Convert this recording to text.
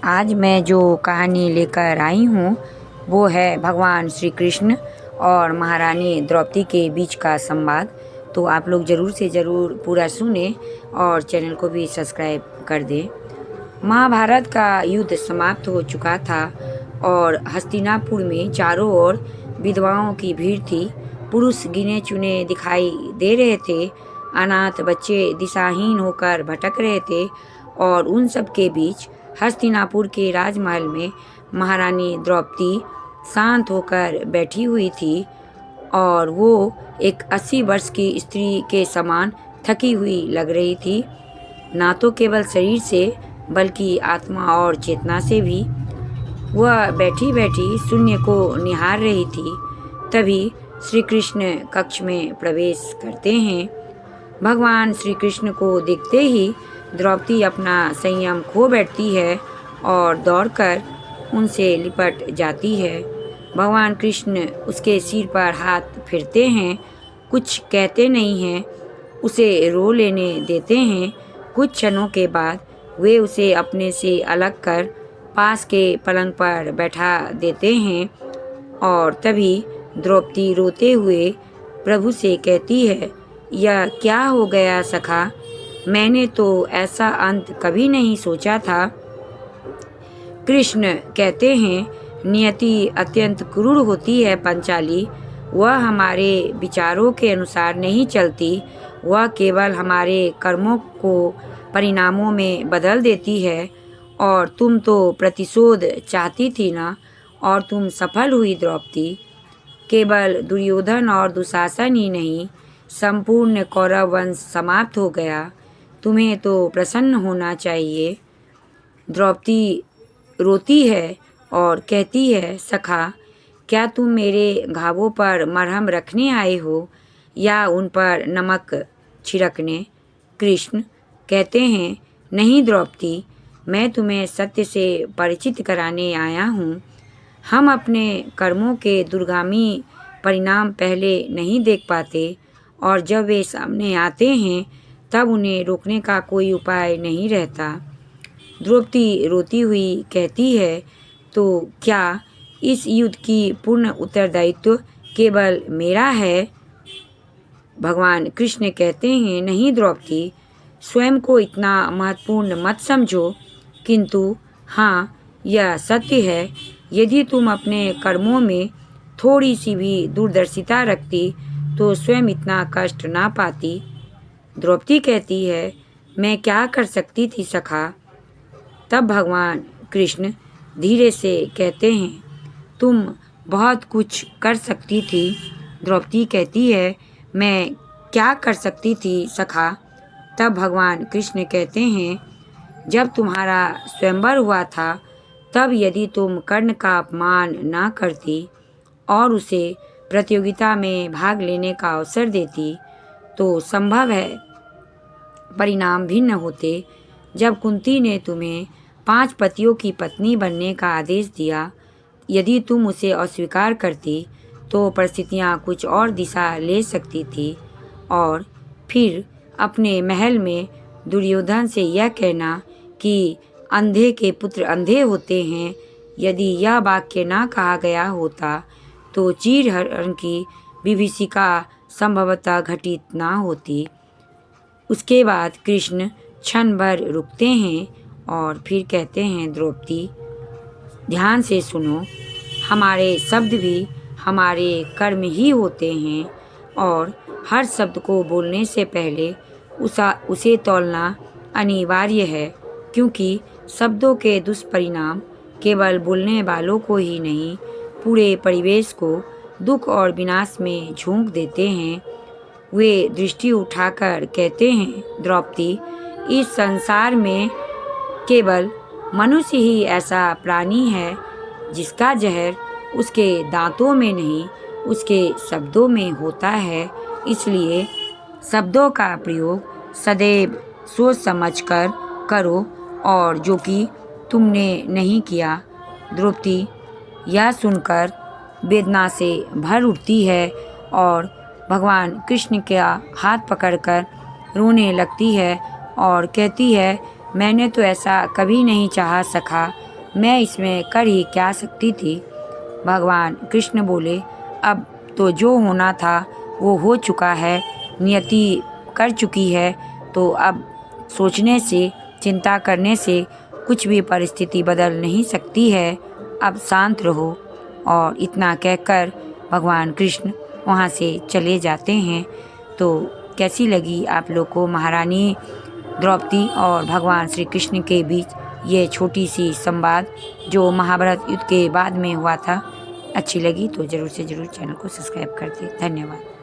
आज मैं जो कहानी लेकर आई हूँ वो है भगवान श्री कृष्ण और महारानी द्रौपदी के बीच का संवाद। तो आप लोग ज़रूर से ज़रूर पूरा सुने और चैनल को भी सब्सक्राइब कर दें। महाभारत का युद्ध समाप्त हो चुका था और हस्तिनापुर में चारों ओर विधवाओं की भीड़ थी। पुरुष गिने चुने दिखाई दे रहे थे, अनाथ बच्चे दिशाहीन होकर भटक रहे थे और उन सब के बीच हस्तिनापुर के राजमहल में महारानी द्रौपदी शांत होकर बैठी हुई थी और वो एक 80 वर्ष की स्त्री के समान थकी हुई लग रही थी, ना तो केवल शरीर से बल्कि आत्मा और चेतना से भी। वह बैठी बैठी शून्य को निहार रही थी। तभी श्री कृष्ण कक्ष में प्रवेश करते हैं। भगवान श्री कृष्ण को देखते ही द्रौपदी अपना संयम खो बैठती है और दौड़कर उनसे लिपट जाती है। भगवान कृष्ण उसके सिर पर हाथ फेरते हैं, कुछ कहते नहीं हैं, उसे रो लेने देते हैं। कुछ क्षणों के बाद वे उसे अपने से अलग कर पास के पलंग पर बैठा देते हैं और तभी द्रौपदी रोते हुए प्रभु से कहती है, यह क्या हो गया सखा? मैंने तो ऐसा अंत कभी नहीं सोचा था। कृष्ण कहते हैं, नियति अत्यंत क्रूर होती है पंचाली। वह हमारे विचारों के अनुसार नहीं चलती, वह केवल हमारे कर्मों को परिणामों में बदल देती है। और तुम तो प्रतिशोध चाहती थी ना, और तुम सफल हुई द्रौपदी। केवल दुर्योधन और दुशासन ही नहीं, संपूर्ण कौरव वंश समाप्त हो गया। तुम्हें तो प्रसन्न होना चाहिए। द्रौपदी रोती है और कहती है, सखा, क्या तुम मेरे घावों पर मरहम रखने आए हो या उन पर नमक छिड़कने? कृष्ण कहते हैं, नहीं द्रौपदी, मैं तुम्हें सत्य से परिचित कराने आया हूँ। हम अपने कर्मों के दुर्गामी परिणाम पहले नहीं देख पाते और जब वे सामने आते हैं तब उन्हें रोकने का कोई उपाय नहीं रहता। द्रौपदी रोती हुई कहती है, तो क्या इस युद्ध की पूर्ण उत्तरदायित्व केवल मेरा है? भगवान कृष्ण कहते हैं, नहीं द्रौपदी, स्वयं को इतना महत्वपूर्ण मत समझो, किंतु हाँ, यह सत्य है, यदि तुम अपने कर्मों में थोड़ी सी भी दूरदर्शिता रखती तो स्वयं इतना कष्ट ना पाती। द्रौपदी कहती है, मैं क्या कर सकती थी सखा? तब भगवान कृष्ण धीरे से कहते हैं, तुम बहुत कुछ कर सकती थी। द्रौपदी कहती है, मैं क्या कर सकती थी सखा? तब भगवान कृष्ण कहते हैं, जब तुम्हारा स्वयंवर हुआ था तब यदि तुम कर्ण का अपमान ना करती और उसे प्रतियोगिता में भाग लेने का अवसर देती तो संभव है परिणाम भिन्न होते। जब कुंती ने तुम्हें 5 पतियों की पत्नी बनने का आदेश दिया, यदि तुम उसे अस्वीकार करती तो परिस्थितियाँ कुछ और दिशा ले सकती थी। और फिर अपने महल में दुर्योधन से यह कहना कि अंधे के पुत्र अंधे होते हैं, यदि यह वाक्य ना कहा गया होता तो चीरहरण की विभीषिका संभवतः घटित ना होती। उसके बाद कृष्ण क्षण भर रुकते हैं और फिर कहते हैं, द्रौपदी, ध्यान से सुनो, हमारे शब्द भी हमारे कर्म ही होते हैं और हर शब्द को बोलने से पहले उसे तौलना अनिवार्य है, क्योंकि शब्दों के दुष्परिणाम केवल बोलने वालों को ही नहीं, पूरे परिवेश को दुख और विनाश में झोंक देते हैं। वे दृष्टि उठाकर कहते हैं, द्रौपदी, इस संसार में केवल मनुष्य ही ऐसा प्राणी है जिसका जहर उसके दांतों में नहीं, उसके शब्दों में होता है। इसलिए शब्दों का प्रयोग सदैव सोच समझकर करो, और जो कि तुमने नहीं किया। द्रौपदी यह सुनकर वेदना से भर उठती है और भगवान कृष्ण का हाथ पकड़कर रोने लगती है और कहती है, मैंने तो ऐसा कभी नहीं चाहा सखा, मैं इसमें कर ही क्या सकती थी। भगवान कृष्ण बोले, अब तो जो होना था वो हो चुका है, नियति कर चुकी है, तो अब सोचने से, चिंता करने से कुछ भी परिस्थिति बदल नहीं सकती है। अब शांत रहो। और इतना कहकर भगवान कृष्ण वहाँ से चले जाते हैं। तो कैसी लगी आप लोग को महारानी द्रौपदी और भगवान श्री कृष्ण के बीच ये छोटी सी संवाद जो महाभारत युद्ध के बाद में हुआ था? अच्छी लगी तो ज़रूर से ज़रूर चैनल को सब्सक्राइब कर दें। धन्यवाद।